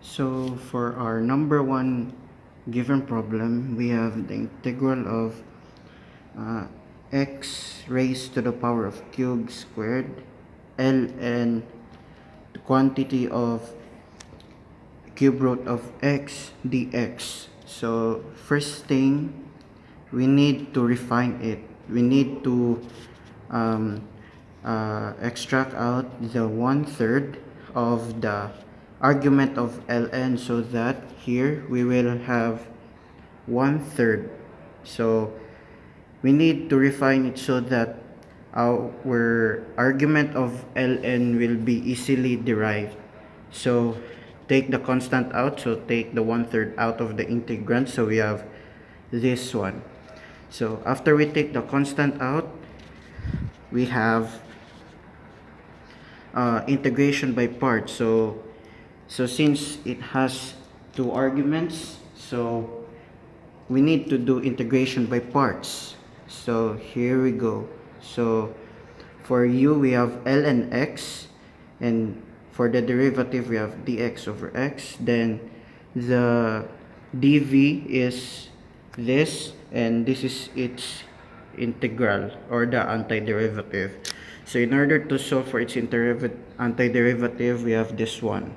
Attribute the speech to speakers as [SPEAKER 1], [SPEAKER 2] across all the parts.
[SPEAKER 1] So for our number one given problem, we have the integral of x raised to the power of cube squared ln the quantity of cube root of x dx. So first thing, we need to refine it. We need to extract out the 1/3 of the argument of ln, so that here we will have 1/3. So we need to refine it so that our argument of ln will be easily derived. So take the constant out, so take the 1/3 out of the integrand, so we have this one. So after we take the constant out, we have integration by parts. So since it has two arguments, so we need to do integration by parts. So here we go. So for u we have ln x, and for the derivative we have dx over x. Then the dv is this, and this is its integral or the antiderivative. So in order to solve for its antiderivative, we have this one.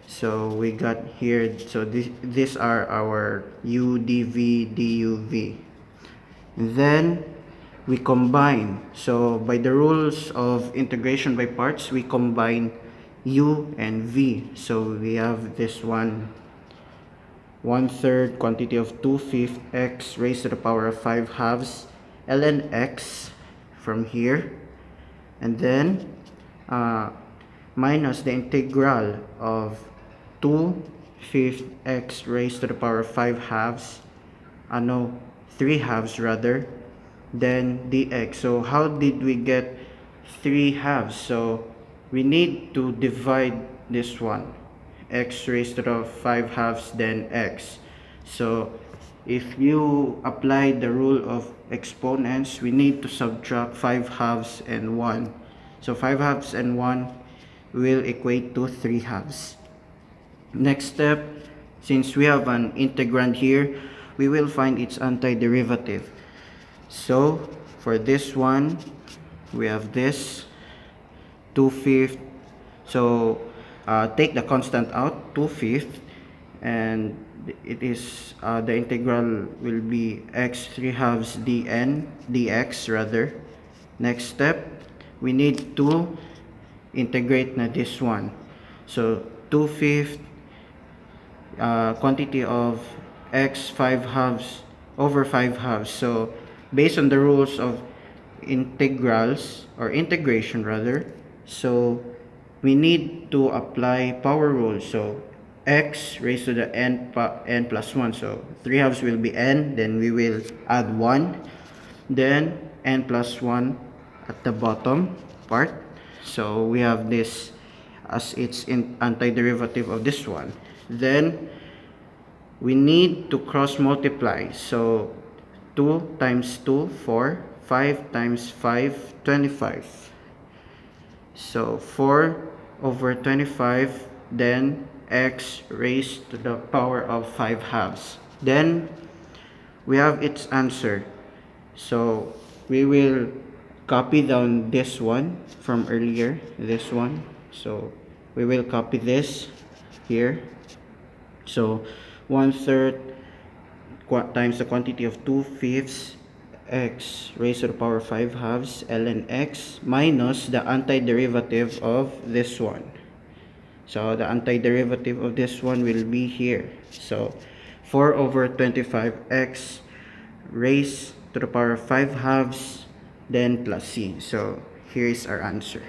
[SPEAKER 1] So we got here, so these are our u dv duv. Then we combine. So by the rules of integration by parts, we combine u and v. So we have this one, 1/3 quantity of 2/5 x raised to the power of 5/2 ln x from here, and then minus the integral of 2/5 x raised to the power of 5/2, 3/2 rather, then dx. So how did we get 3/2? So we need to divide this one, x raised to the 5/2 then x. So if you apply the rule of exponents, we need to subtract 5/2 and 1. So 5/2 and 1 will equate to 3/2. Next step, since we have an integrand here, we will find its antiderivative. So for this one, we have this 2/5. So take the constant out, 2/5, and it is the integral will be x 3/2 dx rather. Next step, we need to integrate na this one. So 2/5 quantity of x 5/2 over 5/2. So based on the rules of integrals or integration rather, so we need to apply power rule. So x raised to the n plus 1. So 3/2 will be n, then we will add 1, then n plus 1 at the bottom part. So we have this as its antiderivative of this one. Then we need to cross multiply. So 2 times 2, 4, 5 times 5, 25. So 4 over 25, then x raised to the power of 5/2. Then we have its answer. So we will copy down this one from earlier, this one. So we will copy this here. So 1/3 times the quantity of 2/5 x raised to the power of 5/2 ln x minus the antiderivative of this one. So the antiderivative of this one will be here. So 4 over 25x raised to the power of 5/2, then plus c. So here is our answer.